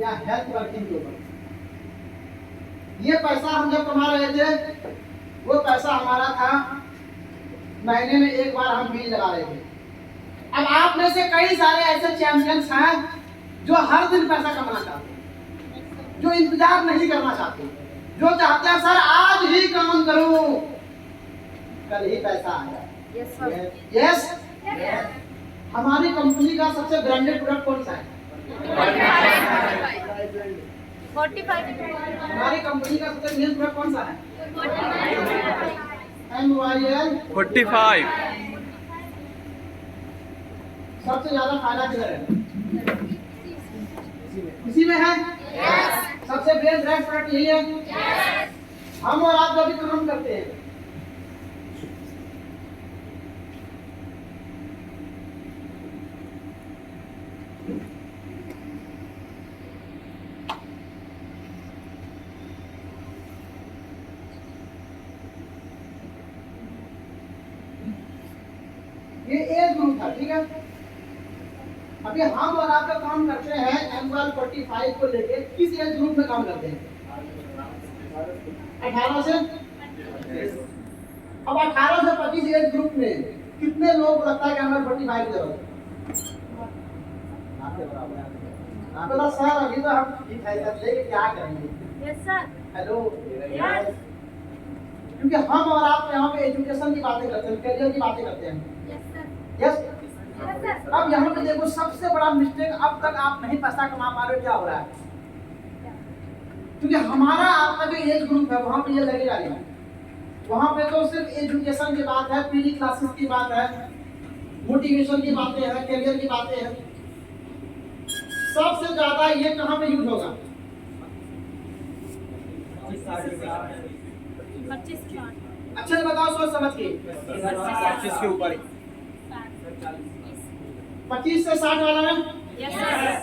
या health working के ऊपर। ये पैसा हम जब कमा रहे थे, वो पैसा हमारा था महीने में एक बार हम बिल लगा रहे थे। अब आप में से कई सारे ऐसे चैंपियंस हैं जो हर दिन पैसा कमाना चाहते हैं, जो इंतजार नहीं करना चाहते, जो चाहते हैं सर आज ही काम करूं, कल ही पैसा आ जाए। यस, हमारी कंपनी का सबसे ब्रांडेड प्रोडक्ट कौन सा है? 45। हमारी कंपनी का सबसे मेन प्रोडक्ट कौन सा है? MYL 45। सबसे ज्यादा फायदा किधर है? इसी में है। सबसे बेस्ट प्रोडक्ट यही है। हम और आप जो भी काम करते हैं, ये एज ग्रुप था, ठीक है। अभी हम और आप जो काम करते हैं MYL 45 को लेके किस एज ग्रुप में काम करते हैं? 18 से। अब 18 से 25 एज ग्रुप में कितने लोगों को लगता है कि MYL 45 की जरूरत है? आपके बराबर है। आप बोला सर अभी तो हम ठीक है सर, लेके क्या करेंगे? Yes sir. हेलो। यस। क्योंकि हम और आप यहाँ पे एजुकेशन की बातें करते हैं, करियर की बातें करते हैं। Yes sir. Yes. Yes sir. अब यहाँ पे देखो सबसे बड़ा मिस्टेक, अब तक आप नहीं पैसा कमा पा रहे हो, क्या हो रहा है? क्योंकि हमारा आपका जो एज ग्रुप है वहाँ पे ये लगेगा नहीं। वहाँ पे तो सिर्फ एजुकेशन की बात है, पीडी क्लासेस की बात है, मोटिवेशन की बातें हैं, करियर की बातें हैं। सबसे ज्यादा ये कहाँ पे यूज होगा? 25 से 60। अच्छे से बताओ सोच समझ के। 25 के ऊपर ही। 25 से 60 वाला है। Yes sir.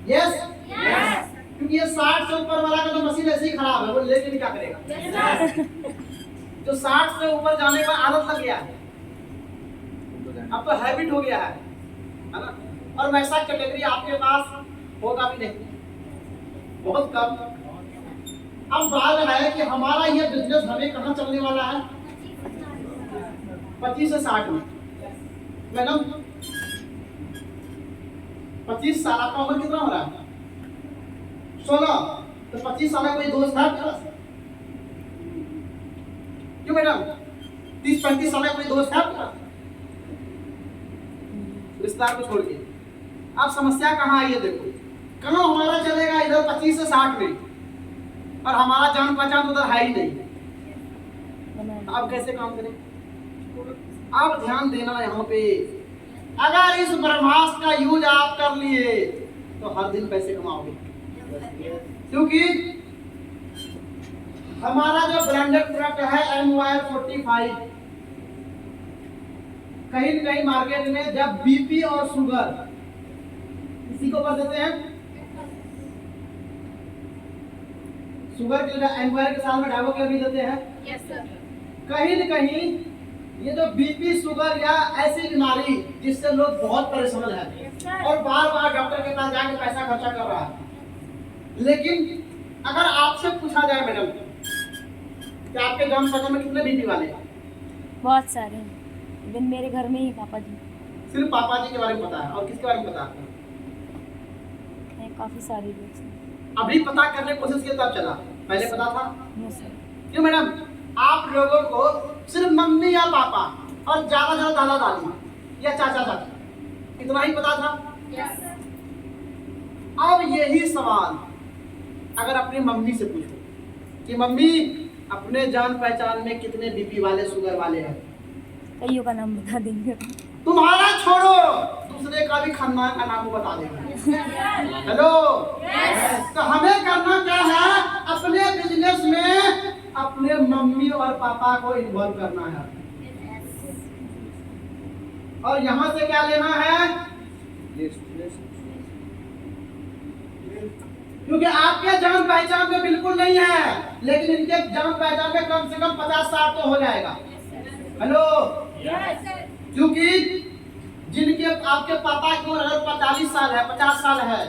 यस। यस। क्योंकि ये 60 से ऊपर वाला का तो मशीन ऐसे ही खराब है, वो लेके भी क्या करेगा? Yes sir. जो 60 से ऊपर जाने का आदत लग गया है, अब तो हैबिट हो गया है ना? और वैसा कैटेगरी आपके पास होगा भी नहीं, बहुत कम। अब बात है कि हमारा ये बिजनेस हमें कहाँ चलने वाला है? 25 से 60 में। मैडम 25 साल, आपका उम्र कितना हो रहा है? 16। तो 25 साल का कोई दोस्त है आपके पास? क्यों मैडम? 30-35 साल का कोई दोस्त है आपके पास? रिश्तेदार को छोड़ के। अब समस्या कहाँ आई है? देखो कहाँ हमारा चलेगा, इधर 25 से 60 में, और हमारा जान पहचान उधर है ही नहीं। अब कैसे काम करें? आप ध्यान देना यहाँ पे, अगर इस ब्रह्मास्त्र का यूज आप कर लिए तो हर दिन पैसे कमाओगे। क्योंकि हमारा जो ब्रांडेड प्रोडक्ट है MYL 45, कहीं न कहीं मार्केट में जब बीपी और शुगर इसी को कर देते हैं, शुगर के लिए MYL के साथ में डायबोक्लेम भी देते हैं। Yes sir. कहीं न कहीं ये जो बीपी शुगर या ऐसी बीमारी जिससे लोग बहुत परेशान हैं और बार बार डॉक्टर के पास जाके पैसा खर्चा कर रहा है, लेकिन अगर आपसे पूछा जाए मैडम कि आपके जान पहचान में कितने बीपी वाले हैं? बहुत सारे हैं, इवन मेरे घर में ही पापा जी सिर्फ पापा जी के बारे में पता है, और किसके बारे में पता है? हैं, काफी सारे लोग हैं। अभी पता करने की कोशिश की तब चला, पहले पता था? Yes sir. क्यों मैडम? आप लोगों को सिर्फ मम्मी या पापा और ज्यादा ज्यादा दादा दादी या चाचा चाची इतना ही पता था। Yes sir. अब यही सवाल अगर अपनी मम्मी से पूछो कि मम्मी अपने जान पहचान में कितने बीपी वाले शुगर वाले हैं, कईयों का नाम बता देंगे। तुम्हारा छोड़ो दूसरे का भी खानदान का नाम बता देंगे। हेलो। तो हमें करना क्या है? अपने बिजनेस में अपने मम्मी और पापा को इन्वॉल्व करना है, और यहाँ से क्या लेना है? क्योंकि आपके जान पहचान में बिल्कुल नहीं है, लेकिन इनके जान पहचान में कम से कम 50-60 तो हो जाएगा। हेलो। क्योंकि जिनके आपके पापा की उम्र अगर 45 साल है, 50 साल है,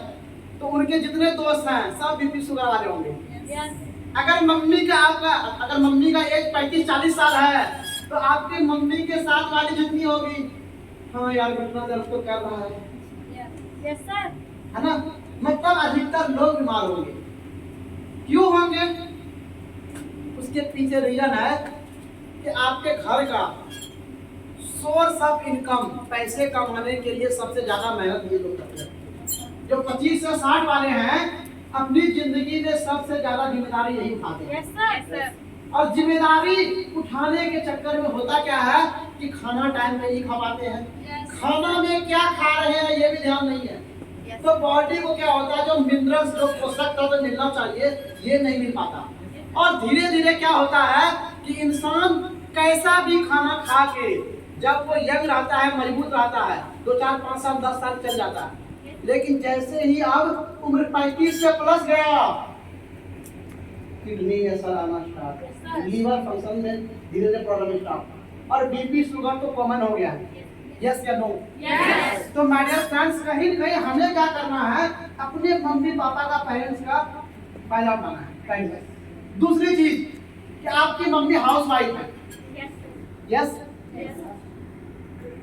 तो उनके जितने दोस्त हैं सब बीपी शुगर वाले होंगे। Yes. अगर मम्मी का एज 35-40 साल है तो आपकी मम्मी के साथ वाली जितनी होगी, हाँ यार घुटना दर्द तो कर रहा है, Yes, sir. है ना? मतलब अधिकतर लोग बीमार होंगे। क्यों होंगे? उसके पीछे रीजन है कि आपके घर का सोर्स ऑफ इनकम, पैसे कमाने के लिए सबसे ज्यादा मेहनत ये लोग करते हैं। जो 25 से 60 वाले हैं अपनी जिंदगी में सबसे ज्यादा जिम्मेदारी यही उठाते हैं। Yes, sir. और जिम्मेदारी उठाने के चक्कर में होता क्या है कि खाना टाइम पे नहीं खा पाते हैं। Yes. खाना में क्या खा रहे हैं ये भी ध्यान नहीं है। तो बॉडी को क्या होता है, जो मिनरल्स, जो पोषक तत्व मिलना चाहिए ये नहीं मिल पाता। और धीरे धीरे क्या होता है कि इंसान कैसा भी खाना खा के जब वो यंग रहता है, मजबूत रहता है, 2, 4, 5 साल 10 साल चल जाता है। लेकिन जैसे ही अब उम्र 35 से प्लस गया, किडनी में असर आना स्टार्ट, लीवर फंक्शन में धीरे धीरे प्रॉब्लम स्टार्ट, और बीपी शुगर तो कॉमन हो गया है। यस या नो? Yes. तो माय डियर फ्रेंड्स, कहीं न कहीं हमें क्या करना है, अपने मम्मी पापा का, पेरेंट्स का फायदा उठाना है टाइम पे। दूसरी चीज कि आपकी मम्मी हाउस वाइफ है। Yes. यस,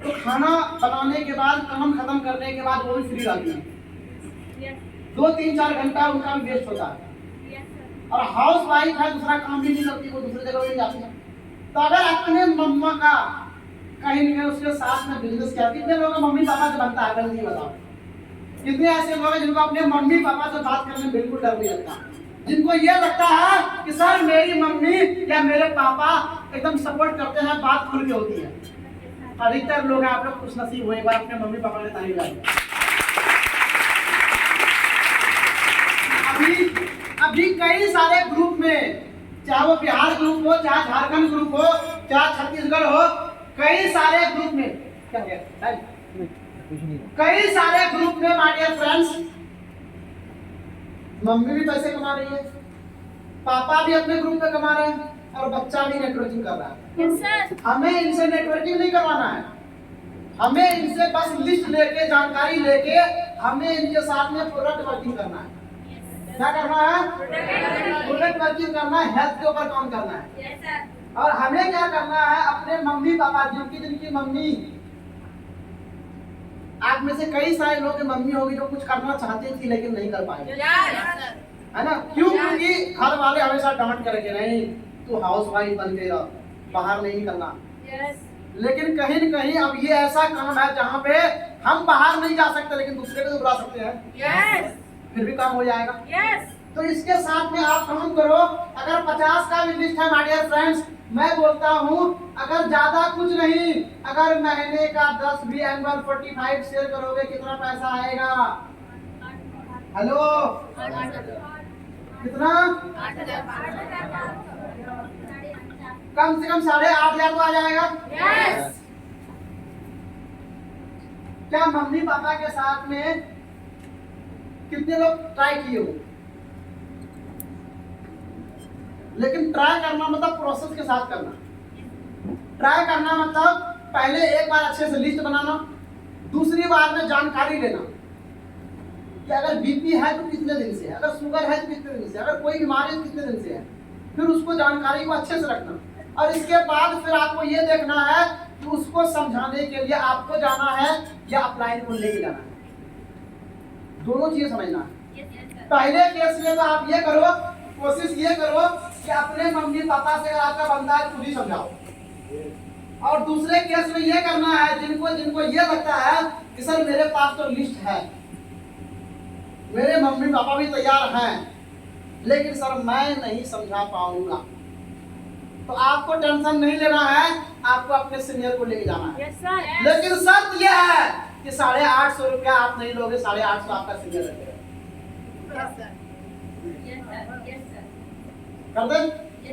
तो खाना बनाने के बाद, काम खत्म करने के बाद वो भी फ्री रहती है। Yes. 2-3-4 घंटा उनका भी वेस्ट होता है। Yes, sir. और हाउस वाइफ है, दूसरा काम भी नहीं करती, वो दूसरी जगह भी जाती है। तो अगर अपने मम्मा का कहीं न कहीं उसके साथ में बिजनेस किया, कितने लोगों का मम्मी पापा से बनता है जल्दी बताओ? कितने ऐसे लोग हैं जिनको अपने मम्मी पापा से बात करने में बिल्कुल डर नहीं लगता, जिनको ये लगता है कि सर मेरी मम्मी या मेरे पापा एकदम सपोर्ट करते हैं, बात खुल के होती है। अधिकतर लोग हैं, आप लोग खुश नसीब हुए, एक बार अपने मम्मी पापा के तारीफ करें। अभी कई सारे ग्रुप में, चाहे वो बिहार ग्रुप हो, चाहे झारखंड ग्रुप हो, चाहे छत्तीसगढ़ हो, कई सारे ग्रुप में क्या गया, कई सारे ग्रुप में माय डियर फ्रेंड्स, मम्मी भी पैसे कमा रही है, पापा भी अपने ग्रुप में कमा रहे हैं, और बच्चा भी नेटवर्किंग कर रहा है। Yes, sir. हमें इनसे नेटवर्किंग नहीं करवाना है, हमें इनसे बस लिस्ट लेके, जानकारी लेके, हमें इनके साथ में प्रोडक्ट वर्किंग करना है। क्या करना है? प्रोडक्ट वर्किंग करना है, हेल्थ के ऊपर काम करना है। Yes, sir. और हमें क्या करना है, अपने मम्मी पापा, जिनकी मम्मी, आप में से कई सारे लोग की मम्मी होगी जो कुछ करना चाहती थी लेकिन नहीं कर पाए, Yes, sir. है ना? क्यों? क्योंकि घर वाले हमेशा डांट करके, नहीं तू हाउस वाइफ बन के रह, बाहर नहीं निकलना। Yes. लेकिन कहीं न कहीं अब ये ऐसा काम है जहाँ पे हम बाहर नहीं जा सकते, लेकिन दूसरे को तो बुला सकते हैं, Yes. फिर भी काम हो जाएगा। Yes. तो इसके साथ में आप काम करो। अगर 50 का भी लिस्ट है माय डियर फ्रेंड्स, मैं बोलता हूँ अगर ज्यादा कुछ नहीं, अगर महीने का 10 भी एनुअल 45 शेयर करोगे, कितना पैसा आएगा? हेलो, कितना? कम से कम 8,500 तो आ जाएगा। Yes. क्या मम्मी पापा के साथ में कितने लोग ट्राई किए हो? लेकिन ट्राई करना मतलब प्रोसेस के साथ करना। ट्राई करना मतलब पहले एक बार अच्छे से लिस्ट बनाना, दूसरी बार में जानकारी लेना कि अगर बीपी है तो कितने दिन से है, अगर शुगर है तो कितने दिन से, अगर कोई बीमारी है तो कितने दिन से है, फिर उसको जानकारी को अच्छे से रखना। और इसके बाद फिर आपको ये देखना है कि उसको समझाने के लिए आपको जाना है या अपलाइन को लेके जाना है। दोनों चीजें समझना है। पहले केस में तो आप ये करो, कोशिश ये करो कि अपने मम्मी पापा से अगर आपका बंदा है खुद ही समझाओ। और दूसरे केस में ये करना है, जिनको ये लगता है कि सर मेरे पास तो लिस्ट है, मेरे मम्मी पापा भी तैयार हैं, लेकिन सर मैं नहीं समझा पाऊंगा, तो आपको टेंशन नहीं लेना है, आपको अपने सीनियर को लेके जाना है। Yes, sir. लेकिन शर्त यह है कि 850 रुपया आप नहीं लोगे, 850 आपका सीनियर रखेगा। Yes, sir. Yes, sir. Yes, sir. कर दे?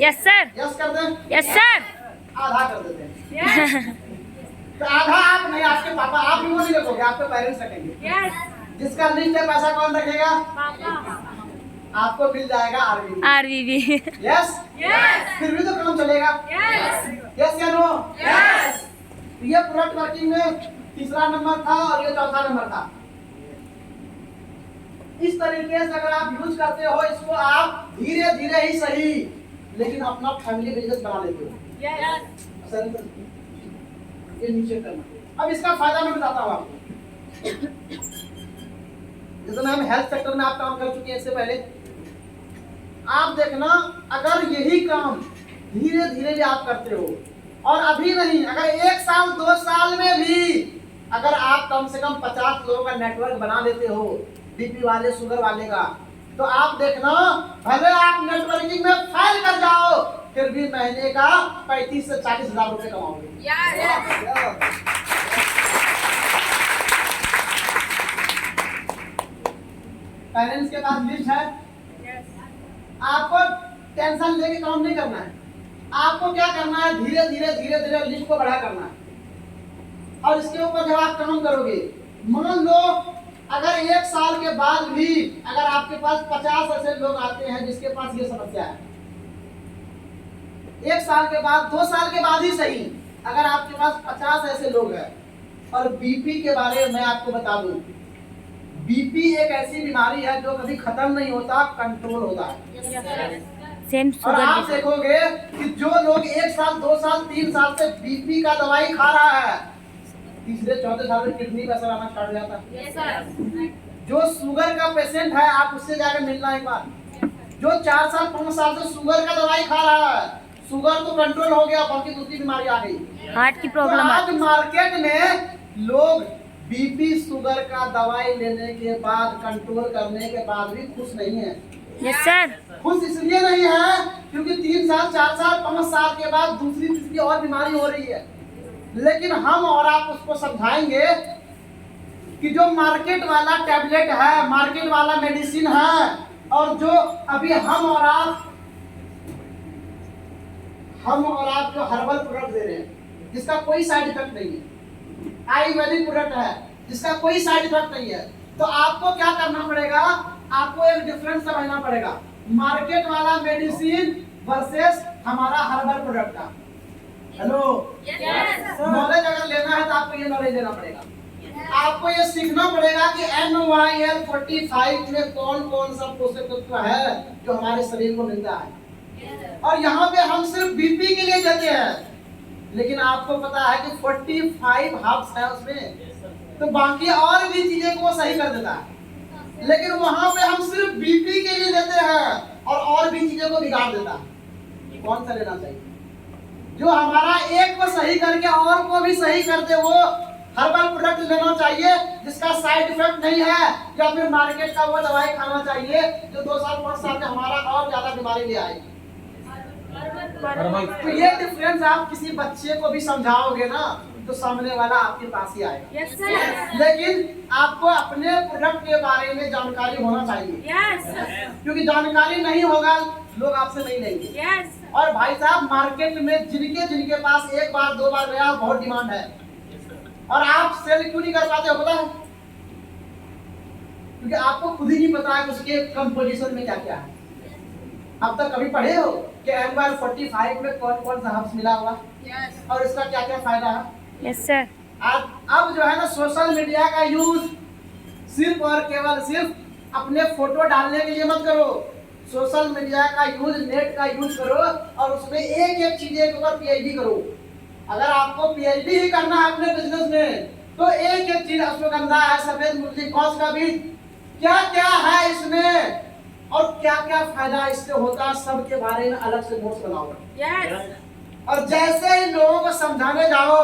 Yes, sir. यस कर दे? Yes, sir. आधा कर देते हैं। Yes. तो आधा आप नहीं, आपके पापा, आप भी वो नहीं रखोगे, आपके पेरेंट्स रखेंगे। Yes. जिसका लिस्ट है पैसा कौन रखेगा? Papa. आपको मिल जाएगा आरबी। RVV. यस? Yes. फिर भी तो काम चलेगा। Yes. यस या नो? Yes. ये प्रोडक्ट वर्किंग में तीसरा नंबर था और ये चौथा नंबर था। इस तरीके से अगर आप यूज करते हो इसको, आप धीरे धीरे ही सही लेकिन अपना फैमिली बिजनेस बना लेते हो। ये नीचे करना। अब इसका फायदा मैं बताता हूँ आपको। जैसे हम हेल्थ सेक्टर में आप काम कर चुके हैं इससे पहले, आप देखना अगर यही काम धीरे धीरे भी आप करते हो और अभी नहीं, अगर 1 साल 2 साल में भी अगर आप कम से कम 50 लोगों का नेटवर्क बना लेते हो, बीपी वाले, शुगर वाले का, तो आप देखना भले आप नेटवर्किंग में फेल कर जाओ फिर भी महीने का 35 से 40 हजार रुपए कमाओगे। फाइनेंस के पास लिस्ट है, आपको टेंशन लेके काम नहीं करना है। आपको क्या करना है, धीरे धीरे लिस्ट को बड़ा करना है। और इसके ऊपर जब आप काम करोगे, मान लो अगर 1 साल के बाद भी अगर आपके पास 50 ऐसे लोग आते हैं जिसके पास ये समस्या है, 1 साल के बाद, 2 साल के बाद ही सही, अगर आपके पास 50 ऐसे लोग हैं, और बीपी के बारे में मैं आपको बता दूं, बीपी एक ऐसी बीमारी है जो कभी खत्म नहीं होता, कंट्रोल होता है। सेम और आप देखोगे कि जो लोग 1 साल 2 साल 3 साल से बीपी का दवाई खा रहा है, तीसरे चौथे साल में किडनी का असर आना स्टार्ट हो जाता है। जो शुगर का पेशेंट है आप उससे जाकर मिलना एक बार, जो 4 साल 5 साल से शुगर का दवाई खा रहा है, शुगर तो कंट्रोल हो गया, बाकी दूसरी बीमारी आ गई, हार्ट की प्रॉब्लम। तो आज मार्केट में लोग बीपी शुगर का दवाई लेने के बाद, कंट्रोल करने के बाद भी खुश नहीं है। Yes sir. खुश इसलिए नहीं है क्योंकि 3 साल 4 साल 5 साल के बाद दूसरी तीसरी और बीमारी हो रही है। लेकिन हम और आप उसको समझाएंगे कि जो मार्केट वाला टैबलेट है, मार्केट वाला मेडिसिन है, और जो अभी हम और आप जो हर्बल प्रोडक्ट दे रहे हैं जिसका कोई साइड इफेक्ट नहीं है, आयुर्वेदिक प्रोडक्ट है जिसका कोई साइड इफेक्ट नहीं है, तो आपको क्या करना पड़ेगा, आपको एक डिफरेंस समझना पड़ेगा, मार्केट वाला मेडिसिन वर्सेस हमारा हर्बल प्रोडक्ट का। हेलो, नॉलेज अगर लेना है तो आपको ये नॉलेज लेना पड़ेगा। आपको ये सीखना पड़ेगा कि NYL45 में कौन कौन सा पोषक तत्व है जो हमारे शरीर को मिलता है, और यहाँ पे हम सिर्फ बीपी के लिए देते हैं, लेकिन आपको पता है कि 45 हर्ब्स है उसमें, तो बाकी और भी चीजें को सही कर देता है, लेकिन वहां पे हम सिर्फ बीपी के लिए देते हैं और भी चीजों को बिगाड़ देता है। कौन सा लेना चाहिए? जो हमारा एक को सही करके और को भी सही कर दे, वो हर्बल प्रोडक्ट लेना चाहिए जिसका साइड इफेक्ट नहीं है, या फिर मार्केट का वो दवाई खाना चाहिए जो 2 साल 5 साल में हमारा और ज्यादा बीमारी ले आएगी। तो ये डिफरेंस आप किसी बच्चे को भी समझाओगे ना तो सामने वाला आपके पास ही आएगा। Yes sir. लेकिन आपको अपने प्रोडक्ट के बारे में जानकारी होना चाहिए। यस। क्योंकि जानकारी नहीं होगा लोग आपसे नहीं लेंगे। यस। और भाई साहब, मार्केट में जिनके पास 1 बार 2 बार गया बहुत डिमांड है, और आप सेल क्यों नहीं कर पाते हो पता है? क्योंकि आपको खुद ही नहीं पता है उसके कंपोजिशन में क्या क्या है। अब तक कभी पढ़े हो कि NYL45 में कौन कौन सा हर्ब्स मिला हुआ और इसका क्या क्या फायदा है? Yes sir. अब जो है ना, सोशल मीडिया का यूज सिर्फ और केवल सिर्फ अपने फोटो डालने के लिए मत करो। सोशल मीडिया का यूज, नेट का यूज करो और उसमें एक एक चीजें के ऊपर PhD करो। अगर आपको PhD ही करना है अपने बिजनेस में तो एक एक चीज, अश्वगंधा है, सफेद मुरली, कौस का बीज, क्या क्या है इसमें और क्या क्या फायदा इससे होता है, सबके बारे में अलग से नोट्स बनाओ। और जैसे ही लोगों को समझाने जाओ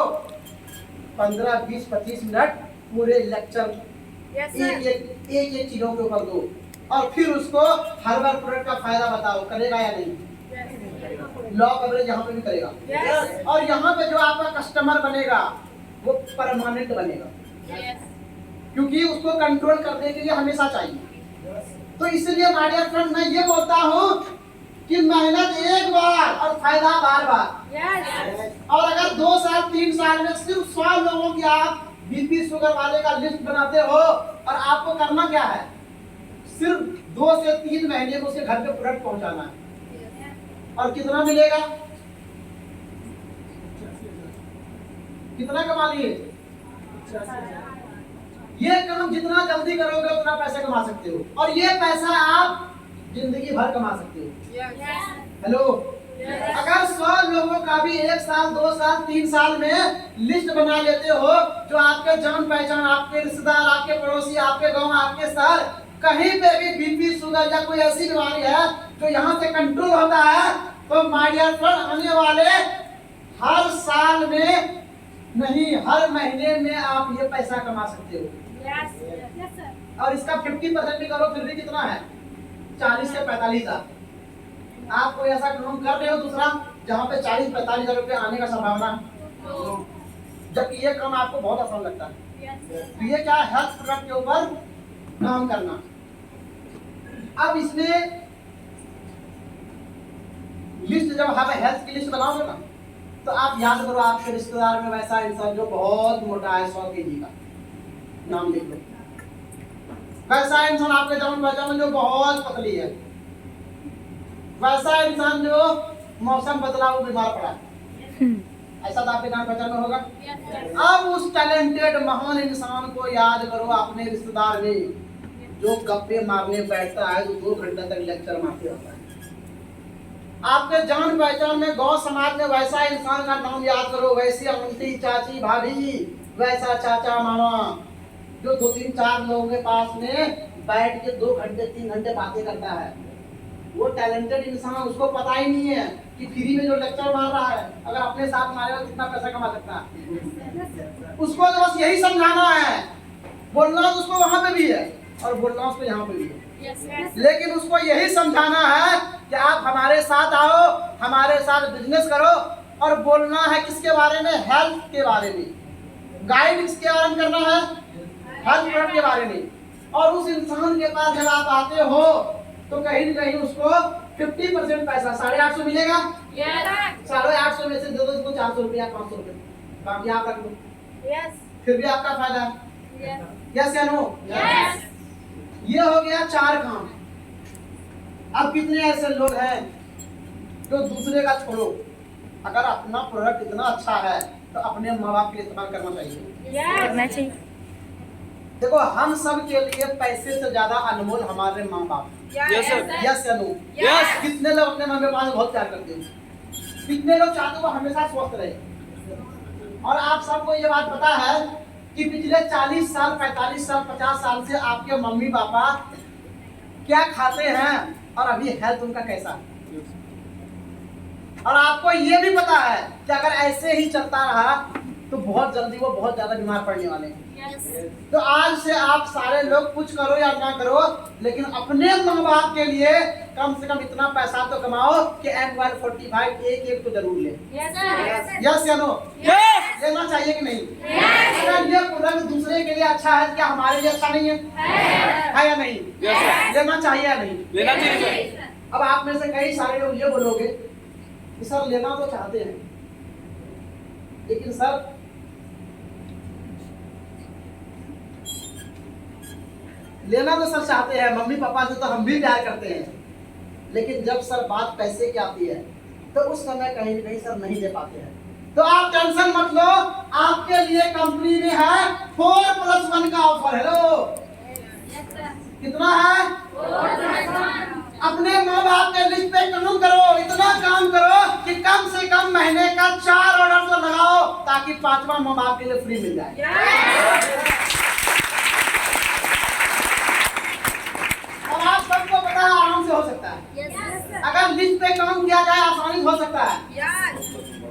15, 20, 25 मिनट पूरे लेक्चर एक चीजों के ऊपर दो, और फिर उसको हर्बल प्रोडक्ट का फायदा बताओ। करेगा या नहीं? लॉ कवरेज यहाँ पे भी करेगा। और यहाँ पे जो आपका कस्टमर बनेगा वो परमानेंट बनेगा, क्योंकि उसको कंट्रोल करने के लिए हमेशा चाहिए। तो इसलिए माय डियर फ्रेंड, मैं ये बोलता हूँ कि मेहनत एक बार और फायदा बार बार। और अगर 2 साल 3 साल में सिर्फ 100 लोगों की आप बीपी शुगर वाले का लिस्ट बनाते हो, और आपको करना क्या है, सिर्फ 2 से 3 महीने में उसके घर पे प्रोडक्ट पहुंचाना है, और कितना मिलेगा, कितना कमा लिए? ये काम जितना जल्दी करोगे उतना पैसे कमा सकते हो, और ये पैसा आप जिंदगी भर कमा सकते हो। हेलो, अगर 100 लोगों का भी 1 साल 2 साल 3 साल में लिस्ट बना लेते हो, जो आपके जान पहचान, आपके रिश्तेदार, आपके पड़ोसी, आपके गांव, आपके शहर, कहीं पे भी बीपी शुगर या कोई ऐसी बीमारी है जो यहाँ से कंट्रोल होता है, तो माय डियर फ्रेंड, आने वाले हर साल में नहीं, हर महीने में आप ये पैसा कमा सकते हो। और इसका 50% भी करो फिर भी कितना है, 40 से 45 हजार। आप कोई ऐसा काम कर रहे हो दूसरा जहाँ पे 40-45 हजार रुपये आने का संभावना है, जबकि ये काम आपको बहुत आसान लगता है। तो ये क्या, हेल्थ प्रोडक्ट के ऊपर काम करना। अब इसमें लिस्ट, जब हम हेल्थ की लिस्ट बनाओगे ना, तो आप याद करो आपके रिश्तेदार में वैसा इंसान जो बहुत मोटा है, 100 kg का, नाम लिख लो। वैसा इंसान आपके जान पहचान में जो बहुत पतली है, वैसा इंसान जो मौसम बदला वो बीमार पड़ा, ऐसा तो आपके जान पहचान में होगा। अब उस टैलेंटेड महान इंसान को याद करो अपने रिश्तेदार में, जो गप्पे मारने बैठता है, जो 2 घंटे तक लेक्चर मारते रहता है। आपके जान पहचान में गांव समाज में वैसा इंसान का नाम याद करो, वैसी आंटी, चाची, भाभी, वैसा चाचा, मामा, जो 2-3-4 लोगों के पास में बैठ के 2 घंटे 3 घंटे बातें करता है। वो टैलेंटेड इंसान, उसको पता ही नहीं है कि फ्री में जो लेक्चर मार रहा है, अगर अपने साथ मारेगा तो कितना पैसा कमा सकता है। उसको तो बस यही समझाना है, बोलना तो उसको वहां पे भी है और बोलना उसको यहाँ पे भी है। लेकिन उसको यही समझाना है कि आप हमारे साथ आओ, हमारे साथ बिजनेस करो, और बोलना है किसके बारे में, हेल्थ के बारे में। गाइड किसके बारे में करना है, हेल्थ प्रोडक्ट के बारे में। और उस इंसान के पास जब आप आते हो तो कहीं न कहीं उसको 50% पैसा, 850 मिलेगा। 850 में से दे दो उसको 400 रुपया, 500 रुपये, बाकी आप रख लो, फिर भी आपका फायदा है। यस या नो? ये हो गया 4 काम। अब कितने ऐसे लोग हैं जो दूसरे का छोड़ो, अगर अपना प्रोडक्ट इतना अच्छा है तो अपने माँ बाप के लिए इस्तेमाल करना चाहिए। देखो, हम सब के लिए पैसे से ज्यादा अनमोल हमारे माँ बाप। यस सर, यस या नो? यस। कितने लोग अपने मम्मी पापा से बहुत प्यार करते हैं, कितने लोग चाहते हैं वो हमेशा स्वस्थ रहे। और आप सबको ये बात पता है कि पिछले 40 साल 45 साल 50 साल से आपके मम्मी पापा क्या खाते हैं और अभी हेल्थ उनका कैसा है। और आपको ये भी पता है कि अगर ऐसे ही चलता रहा तो बहुत जल्दी वो बहुत ज्यादा बीमार पड़ने वाले हैं। तो आज से आप सारे लोग कुछ करो या ना करो, लेकिन अपने माँ बाप के लिए कम से कम इतना पैसा तो कमाओ कि M145 एक तो जरूर ले। यस या नो? लेना चाहिए कि नहीं? अगर ये प्रोडक्ट दूसरे के लिए अच्छा है, क्या हमारे लिए अच्छा नहीं है या नहीं? लेना चाहिए या नहीं? लेना चाहिए। अब आप में से कई सारे लोग ये बोलोगे कि सर लेना तो चाहते हैं, लेकिन सर लेना तो सर चाहते हैं, मम्मी पापा से तो हम भी प्यार करते हैं, लेकिन जब सर बात पैसे की आती है तो उस समय कहीं न कहीं सर नहीं दे पाते हैं। तो आप टेंशन मत लो, आपके लिए कंपनी में है 4+1 का ऑफर। हेलो, कितना है? अपने माँ बाप के लिस्ट पे काम करो, इतना काम करो कि कम से कम महीने का 4 ऑर्डर तो लगाओ, ताकि 5वां माँ बाप के लिए फ्री मिल जाए। और आप सबको पता है आराम से हो सकता है, अगर लिस्ट पे काम किया जाए आसानी से हो सकता है।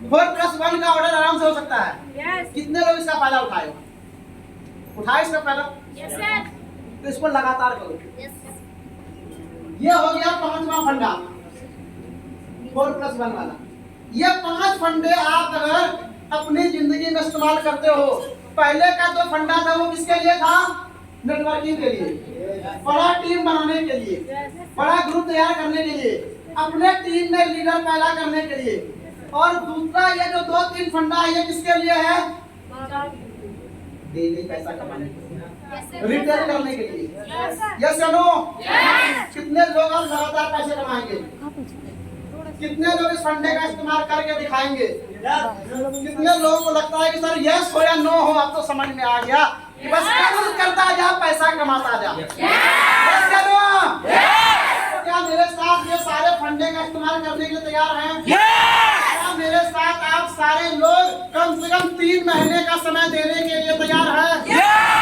4+1 का ऑर्डर आराम से हो सकता है। कितने लोग इसका फायदा उठाए इसका फायदा? तो इसको लगातार करो। ये हो गया 5वां फंडा, 4+1 वाला। ये 5 फंडे आप अगर अपनी जिंदगी में इस्तेमाल करते हो, पहले का जो फंडा था वो किसके लिए था? नेटवर्किंग के लिए, बड़ा टीम बनाने के लिए, बड़ा ग्रुप तैयार करने के लिए, अपने टीम में लीडर पैदा करने के लिए। और दूसरा ये जो 2-3 फंडा है ये किसके लिए है? डेली पैसा कमाने के लिए, रिटर्न करने के लिए। यस या नो? कितने लोग अब लगातार पैसे कमाएंगे? कितने लोग इस फंडे का इस्तेमाल करके दिखाएंगे? कितने लोगों को लगता है कि सर यस हो या नो हो, अब तो समझ में आ गया कि बस काम करता जा पैसा माता दा। Yes क्या नो? क्या मेरे साथ ये सारे फंडे का इस्तेमाल करने के लिए तैयार हैं? क्या मेरे साथ आप सारे लोग कम से कम 3 महीने का समय देने के लिए तैयार हैं?